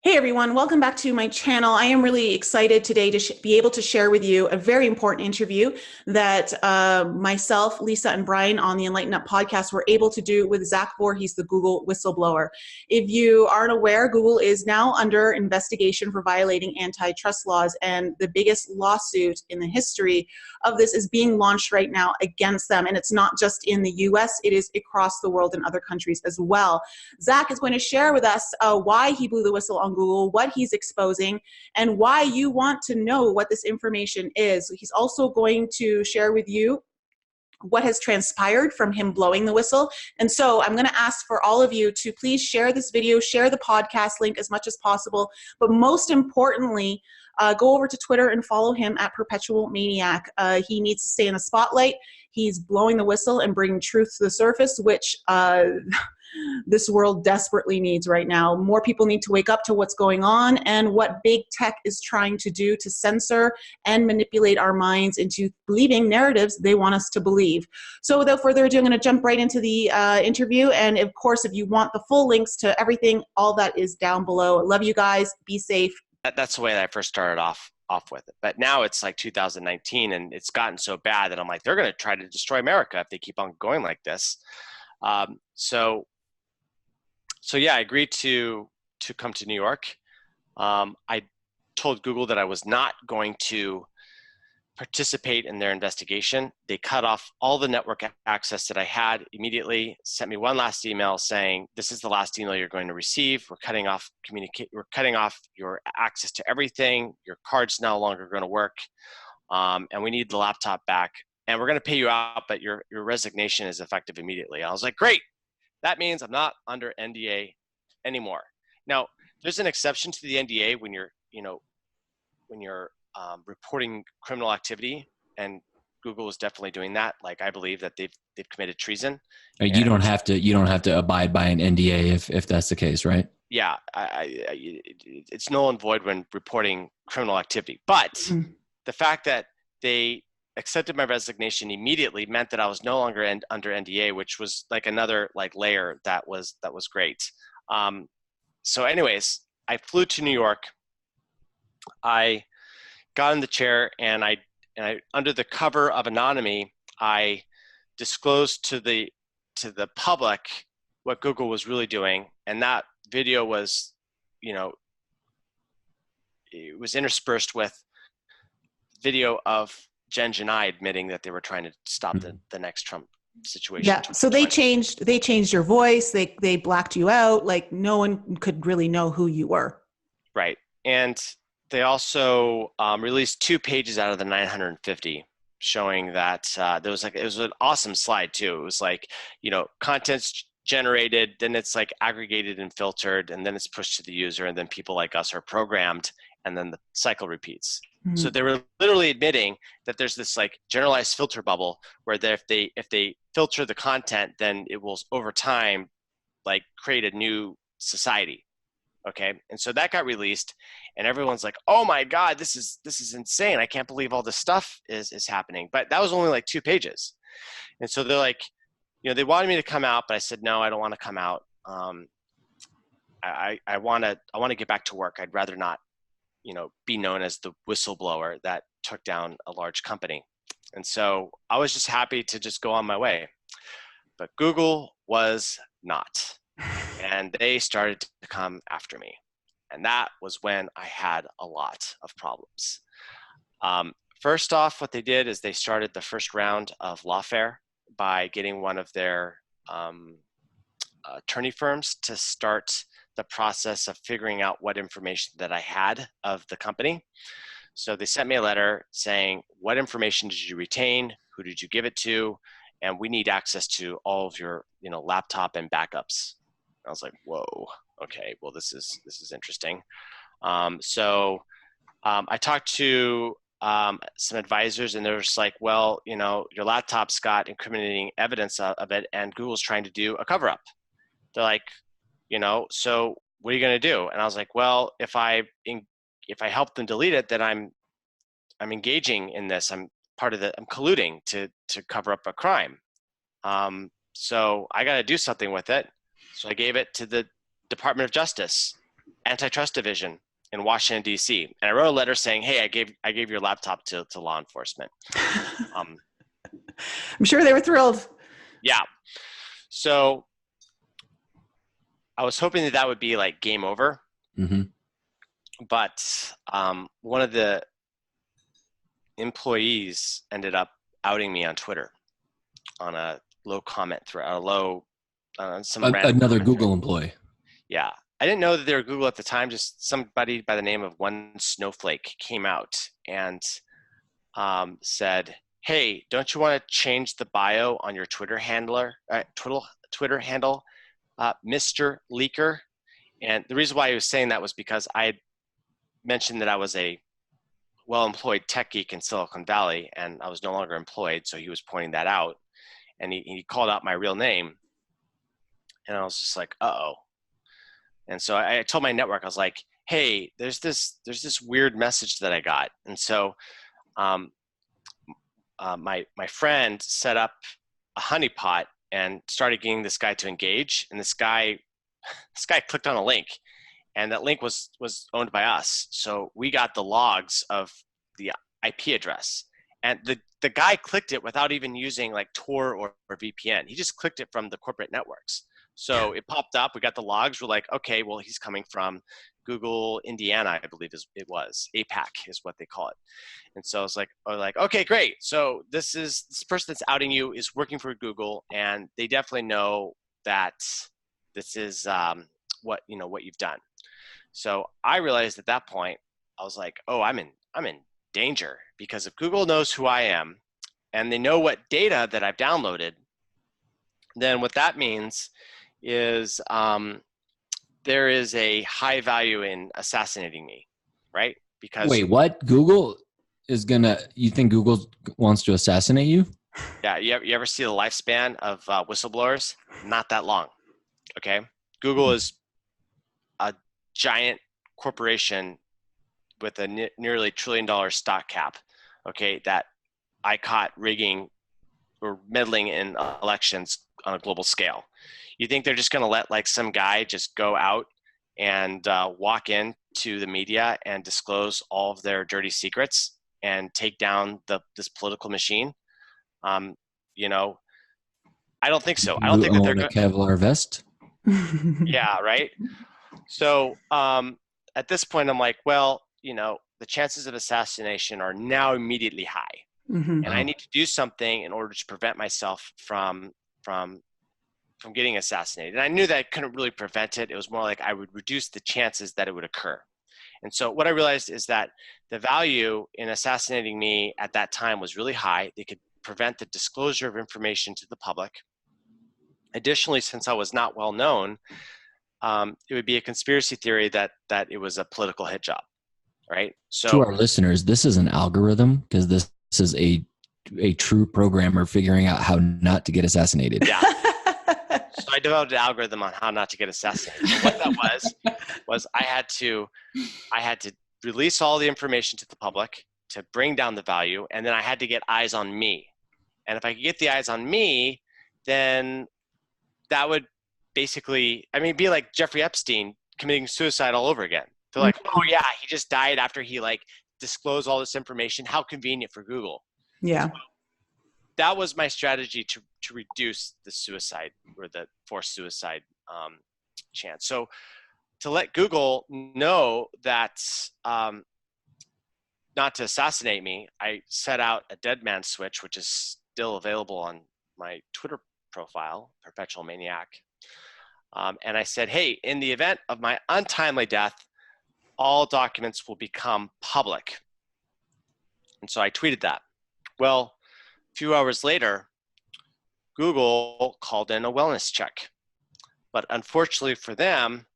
Hey everyone, welcome back to my channel. I am really excited today to be able to share with you a very important interview that myself, Lisa, and Brian on the enLIGHTenUP podcast were able to do with Zack Vorhies, the Google whistleblower. If you aren't aware, Google is now under investigation for violating antitrust laws, and the biggest lawsuit in the history of this is being launched right now against them. And it's not just in the US, it is across the world in other countries as well. Zack is going to share with us why he blew the whistle on Google, what he's exposing, and why you want to know what this information is. He's also going to share with you what has transpired from him blowing the whistle. And so I'm going to ask for all of you to please share this video, share the podcast link as much as possible, but most importantly, go over to Twitter and follow him at Perpetual Maniac. He needs to stay in the spotlight. He's blowing the whistle and bringing truth to the surface, which this world desperately needs right now. More people need to wake up to what's going on and what big tech is trying to do to censor and manipulate our minds into believing narratives they want us to believe. So without further ado, I'm going to jump right into the interview. And of course, if you want the full links to everything, all that is down below. Love you guys. Be safe. That's the way that I first started off with it. But now it's like 2019 and it's gotten so bad that I'm like, they're going to try to destroy America if they keep on going like this. So yeah, I agreed to come to New York. I told Google that I was not going to participate in their investigation. They cut off all the network access that I had immediately, sent me one last email saying, this is the last email you're going to receive. We're cutting off your access to everything. Your card's no longer going to work. And we need the laptop back. And we're going to pay you out, but your resignation is effective immediately. I was like, great. That means I'm not under NDA anymore. Now, there's an exception to the NDA when you're reporting criminal activity, and Google is definitely doing that. Like, I believe that they've committed treason. You don't have to abide by an NDA if that's the case, right? Yeah, it's null and void when reporting criminal activity. But the fact that they accepted my resignation immediately meant that I was no longer under NDA, which was like another layer that was great. So anyways, I flew to New York. I got in the chair and I under the cover of anonymity, I disclosed to the public what Google was really doing, and that video was, it was interspersed with video of Jen and I admitting that they were trying to stop the next Trump situation. Yeah. So they changed your voice. They blacked you out. Like, no one could really know who you were. Right. And they also released 2 pages out of the 950 showing that it was an awesome slide too. It was like, content's generated, then it's like aggregated and filtered, and then it's pushed to the user, and then people like us are programmed, and then the cycle repeats. So they were literally admitting that there's this like generalized filter bubble where if they filter the content, then it will over time like create a new society. Okay. And so that got released and everyone's like, oh my God, this is insane. I can't believe all this stuff is happening. But that was only like 2 pages. And so they're like, they wanted me to come out, but I said, no, I don't want to come out. I want to get back to work. I'd rather not, be known as the whistleblower that took down a large company. And so I was just happy to just go on my way. But Google was not. And they started to come after me. And that was when I had a lot of problems. First off, what they did is they started the first round of lawfare by getting one of their attorney firms to start the process of figuring out what information that I had of the company. So they sent me a letter saying, what information did you retain? Who did you give it to? And we need access to all of your, laptop and backups. I was like, whoa, okay, well, this is interesting. So I talked to some advisors, and they're just like, well, your laptop's got incriminating evidence of it, and Google's trying to do a cover-up. They're like, so what are you going to do? And I was like, well, if I help them delete it, then I'm engaging in this. I'm colluding to cover up a crime. So I got to do something with it. So I gave it to the Department of Justice. antitrust division in Washington, D.C. And I wrote a letter saying, hey, I gave your laptop to law enforcement. I'm sure they were thrilled. Yeah. So I was hoping that would be like game over. Mm-hmm. But one of the employees ended up outing me on Twitter on a low comment thread, Another Google employee. Yeah. I didn't know that they were Google at the time. Just somebody by the name of One Snowflake came out and said, hey, don't you want to change the bio on your Twitter handle, Mr. Leaker? And the reason why he was saying that was because I had mentioned that I was a well-employed tech geek in Silicon Valley, and I was no longer employed, so he was pointing that out. And he called out my real name, and I was just like, uh-oh. And so I told my network, I was like, hey, there's this weird message that I got. And so my friend set up a honeypot and started getting this guy to engage. And this guy clicked on a link, and that link was owned by us. So we got the logs of the IP address. And the guy clicked it without even using like Tor or VPN. He just clicked it from the corporate networks. So it popped up. We got the logs. We're like, okay, well, he's coming from Google Indiana, I believe it was. APAC is what they call it. And so it's like, okay, great. So this person that's outing you is working for Google, and they definitely know that this is what you've done. So I realized at that point, I was like, oh, I'm in danger, because if Google knows who I am and they know what data that I've downloaded, then what that means is there is a high value in assassinating me, right? Because wait, what? You think Google wants to assassinate you? Yeah, you ever see the lifespan of whistleblowers? Not that long, okay? Google is a giant corporation with a nearly $1 trillion stock cap, okay, that I caught rigging or meddling in elections on a global scale. You think they're just going to let like some guy just go out and walk into the media and disclose all of their dirty secrets and take down this political machine? I don't think so. I don't think that they're a Kevlar vest. Yeah, right. So at this point, I'm like, well, the chances of assassination are now immediately high, and I need to do something in order to prevent myself from getting assassinated. And I knew that I couldn't really prevent it. It was more like I would reduce the chances that it would occur. And so what I realized is that the value in assassinating me at that time was really high. They could prevent the disclosure of information to the public. Additionally, since I was not well known, it would be a conspiracy theory that it was a political hit job, right? So to our listeners, this is an algorithm, because this is a true programmer figuring out how not to get assassinated. Yeah. So I developed an algorithm on how not to get assassinated. And what that was I had to release all the information to the public to bring down the value, and then I had to get eyes on me. And if I could get the eyes on me, then that would basically, be like Jeffrey Epstein committing suicide all over again. They're like, oh yeah, he just died after he disclosed all this information. How convenient for Google. Yeah. So that was my strategy to reduce the suicide or the forced suicide chance. So to let Google know that not to assassinate me, I set out a dead man switch, which is still available on my Twitter profile, Perpetual Maniac. And I said, hey, in the event of my untimely death, all documents will become public. And so I tweeted that. Well, a few hours later, Google called in a wellness check. But unfortunately for them,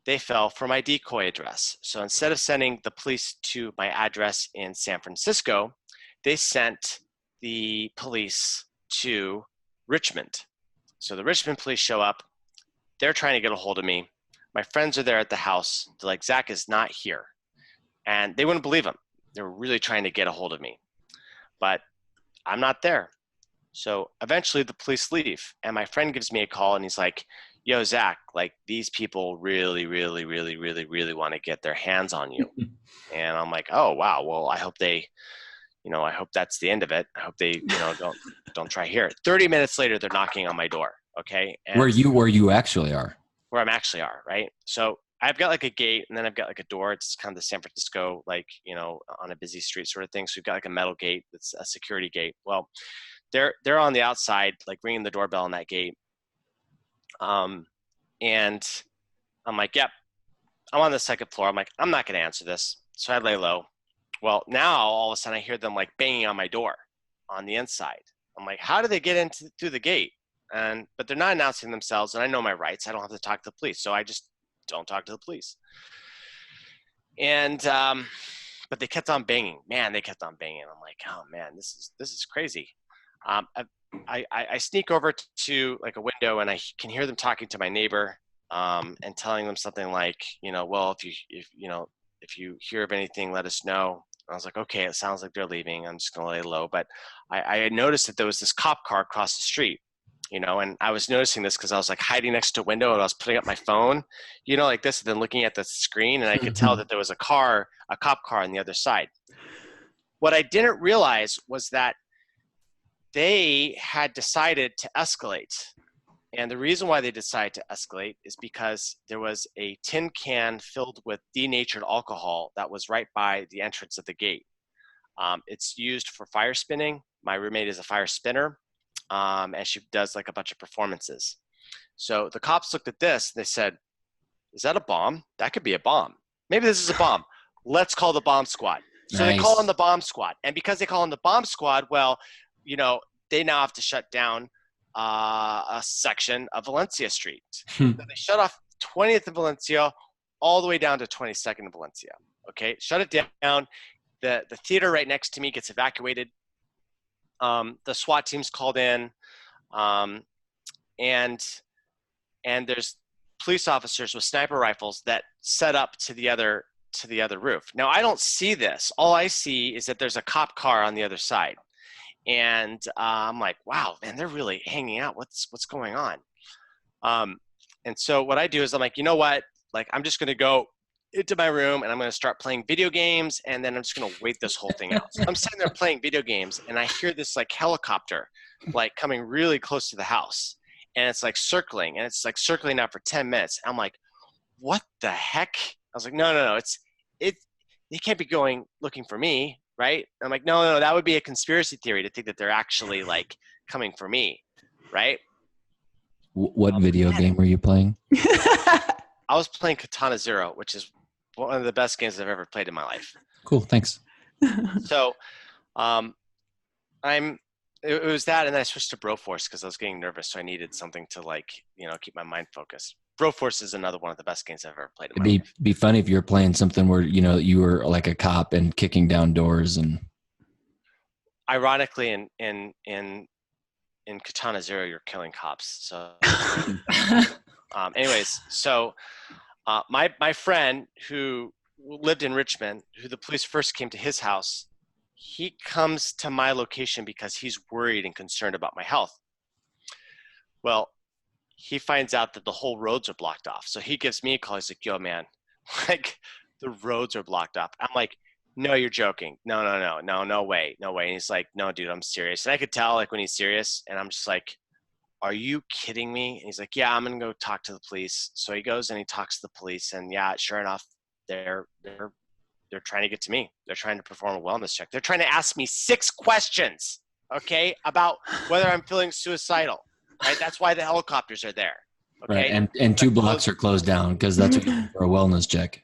they fell for my decoy address. So instead of sending the police to my address in San Francisco, they sent the police to Richmond. So the Richmond police show up. They're trying to get a hold of me. My friends are there at the house. They're like, Zack is not here. And they wouldn't believe him. They were really trying to get a hold of me. But I'm not there. So eventually the police leave. And my friend gives me a call and he's like, yo, Zack, like these people really, really, really, really, really want to get their hands on you. And I'm like, oh, wow. Well, I hope I hope that's the end of it. I hope they, don't try here. 30 minutes later, they're knocking on my door. Okay. And Where you actually are. where I'm actually are. Right. So I've got like a gate, and then I've got like a door. It's kind of the San Francisco, like, on a busy street sort of thing. So we've got like a metal gate. That's a security gate. Well, they're on the outside, like ringing the doorbell on that gate. And I'm like, yep, I'm on the second floor. I'm like, I'm not going to answer this. So I lay low. Well, now all of a sudden I hear them like banging on my door on the inside. I'm like, how do they get through the gate? But they're not announcing themselves, and I know my rights. I don't have to talk to the police. So I just don't talk to the police. And, but they kept on banging. Man, they kept on banging. I'm like, oh man, this is crazy. I sneak over to like a window, and I can hear them talking to my neighbor, and telling them something like, well, if you hear of anything, let us know. I was like, okay, it sounds like they're leaving. I'm just going to lay low. But I had noticed that there was this cop car across the street, and I was noticing this because I was like hiding next to a window, and I was putting up my phone, like this, and then looking at the screen, and I could tell that there was a cop car on the other side. What I didn't realize was that they had decided to escalate. And the reason why they decided to escalate is because there was a tin can filled with denatured alcohol that was right by the entrance of the gate. It's used for fire spinning. My roommate is a fire spinner, and she does like a bunch of performances. So the cops looked at this, and they said, is that a bomb? That could be a bomb. Maybe this is a bomb. Let's call the bomb squad. So They call in the bomb squad. And because they call in the bomb squad, well, they now have to shut down a section of Valencia Street. So they shut off 20th of Valencia all the way down to 22nd of Valencia. Okay, shut it down. The theater right next to me gets evacuated. The SWAT team's called in, and there's police officers with sniper rifles that set up to the other roof. Now I don't see this. All I see is that there's a cop car on the other side. And I'm like, wow, man, they're really hanging out. What's going on? And so what I do is I'm like, you know what? Like, I'm just going to go into my room, and I'm going to start playing video games, and then I'm just going to wait this whole thing out. So I'm sitting there playing video games, and I hear this like helicopter, like coming really close to the house, and it's like circling, and it's like circling out for 10 minutes. I'm like, what the heck? I was like, no, they can't be looking for me. Right? I'm like, no, that would be a conspiracy theory to think that they're actually like coming for me. Right? What video game were you playing? I was playing Katana Zero, which is one of the best games I've ever played in my life. Cool. Thanks. So, it was that, and then I switched to Broforce because I was getting nervous. So I needed something to like, keep my mind focused. Broforce is another one of the best games I've ever played in my life. It'd be funny if you were playing something where, you were like a cop and kicking down doors and. Ironically, in Katana Zero, you're killing cops. So, anyways, so my friend who lived in Richmond, who the police first came to his house, he comes to my location because he's worried and concerned about my health. Well, he finds out that the whole roads are blocked off. So he gives me a call. He's like, yo, man, like the roads are blocked off. I'm like, no, you're joking. No way. And he's like, no, dude, I'm serious. And I could tell like when he's serious, and I'm just like, are you kidding me? And he's like, yeah, I'm going to go talk to the police. So he goes and he talks to the police, and yeah, sure enough, they're trying to get to me. They're trying to perform a wellness check. They're trying to ask me 6 questions, okay, about whether I'm feeling suicidal. Right, that's why the helicopters are there. Okay, right. And 2 blocks are closed down because that's what you do for a wellness check.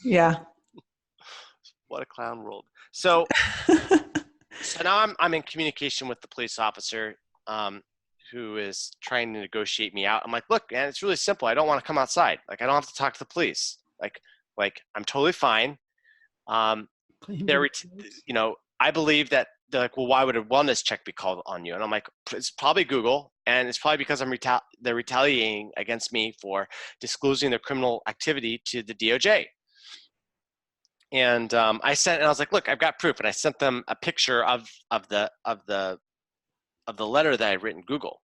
Yeah. What a clown world. So now I'm in communication with the police officer who is trying to negotiate me out. I'm like, look, man, it's really simple. I don't want to come outside. Like, I don't have to talk to the police. Like I'm totally fine. I believe that they're like, well, why would a wellness check be called on you? And I'm like, it's probably Google, and it's probably because they're retaliating against me for disclosing their criminal activity to the DOJ. And I was like, look, I've got proof, and I sent them a picture of the letter that I'd written Google.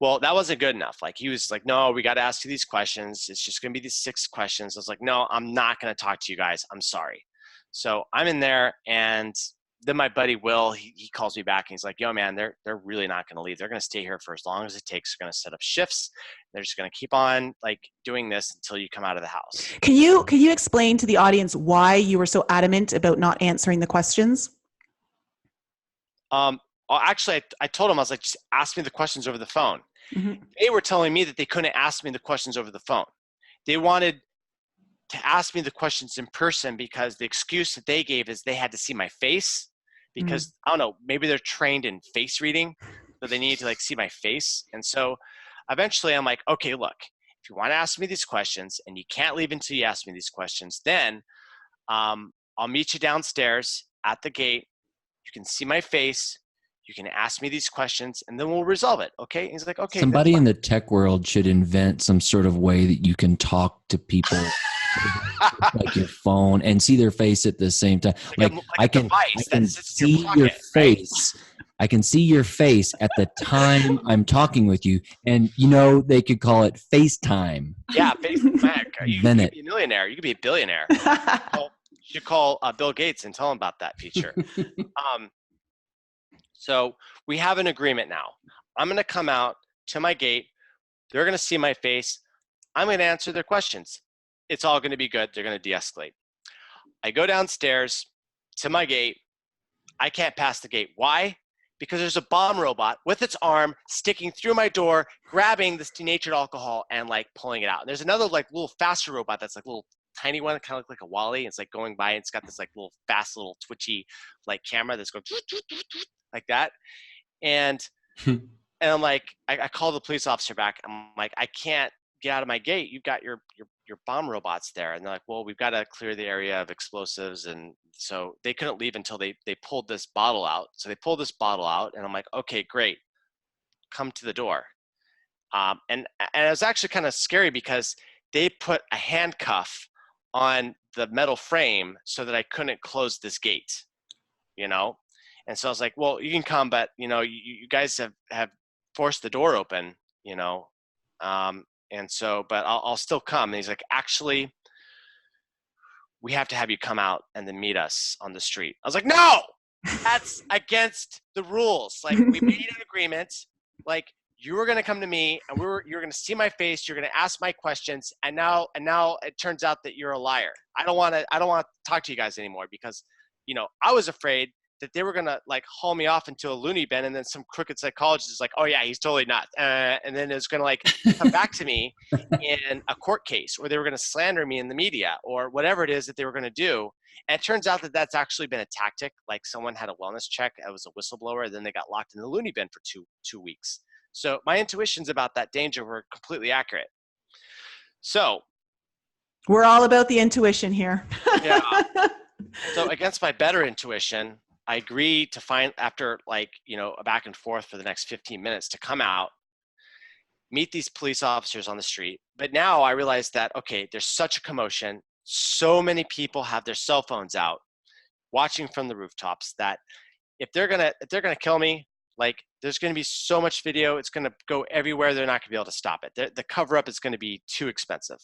Well, that wasn't good enough. Like he was like, no, we got to ask you these questions. It's just going to be these 6 questions. I was like, no, I'm not going to talk to you guys. I'm sorry. So I'm in there, and then my buddy Will, he calls me back and he's like, yo man, they're really not going to leave. They're going to stay here for as long as it takes. They're going to set up shifts. They're just going to keep on like doing this until you come out of the house. Can you explain to the audience why you were so adamant about not answering the questions? Actually, I told them, I was like, just ask me the questions over the phone. Mm-hmm. They were telling me that they couldn't ask me the questions over the phone. They wanted to ask me the questions in person because the excuse that they gave is they had to see my face because I don't know, maybe they're trained in face reading, so they need to like see my face. And so eventually I'm like, okay, look, if you want to ask me these questions and you can't leave until you ask me these questions, then I'll meet you downstairs at the gate. You can see my face. You can ask me these questions and then we'll resolve it. Okay. And he's like, okay. Somebody in the tech world should invent some sort of way that you can talk to people like your phone and see their face at the same time. Like I can see your face. Right? I can see your face at the time I'm talking with you. And you know, they could call it FaceTime. Yeah. FaceTime. You could be a millionaire. You could be a billionaire. You should call Bill Gates and tell him about that feature. So we have an agreement now. I'm going to come out to my gate. They're going to see my face. I'm going to answer their questions. It's all going to be good. They're going to de-escalate. I go downstairs to my gate. I can't pass the gate. Why? Because there's a bomb robot with its arm sticking through my door, grabbing this denatured alcohol and like pulling it out. And there's another like little faster robot that's like a little tiny one, kind of look like a Wally. It's like going by. It's got this like little fast little twitchy like camera that's going like that. And I'm like, I call the police officer back. I'm like, I can't get out of my gate. You've got your bomb robots there. And they're like, well, we've got to clear the area of explosives. And so they couldn't leave until they pulled this bottle out. So they pulled this bottle out and I'm like, okay, great. Come to the door. And it was actually kind of scary because they put a handcuff on the metal frame so that I couldn't close this gate, you know? And so I was like, well, you can come, but you know, you guys have forced the door open, you know? And so, but I'll still come. And he's like, actually, we have to have you come out and then meet us on the street. I was like, no, that's against the rules. Like we made an agreement, like you were going to come to me and you're going to see my face. You're going to ask my questions. And now it turns out that you're a liar. I don't want to talk to you guys anymore because, you know, I was afraid that they were going to like haul me off into a loony bin and then some crooked psychologist is like, oh yeah, he's totally nuts. And then it's going to like come back to me in a court case, or they were going to slander me in the media or whatever it is that they were going to do. And it turns out that that's actually been a tactic. Like someone had a wellness check. I was a whistleblower. And then they got locked in the loony bin for two weeks. So my intuitions about that danger were completely accurate. So we're all about the intuition here. Yeah. So against my better intuition, I agreed to find, after like, you know, a back and forth for the next 15 minutes, to come out, meet these police officers on the street. But now I realized that, okay, there's such a commotion. So many people have their cell phones out watching from the rooftops that if they're going to kill me, like there's going to be so much video. It's going to go everywhere. They're not going to be able to stop it. The cover up is going to be too expensive.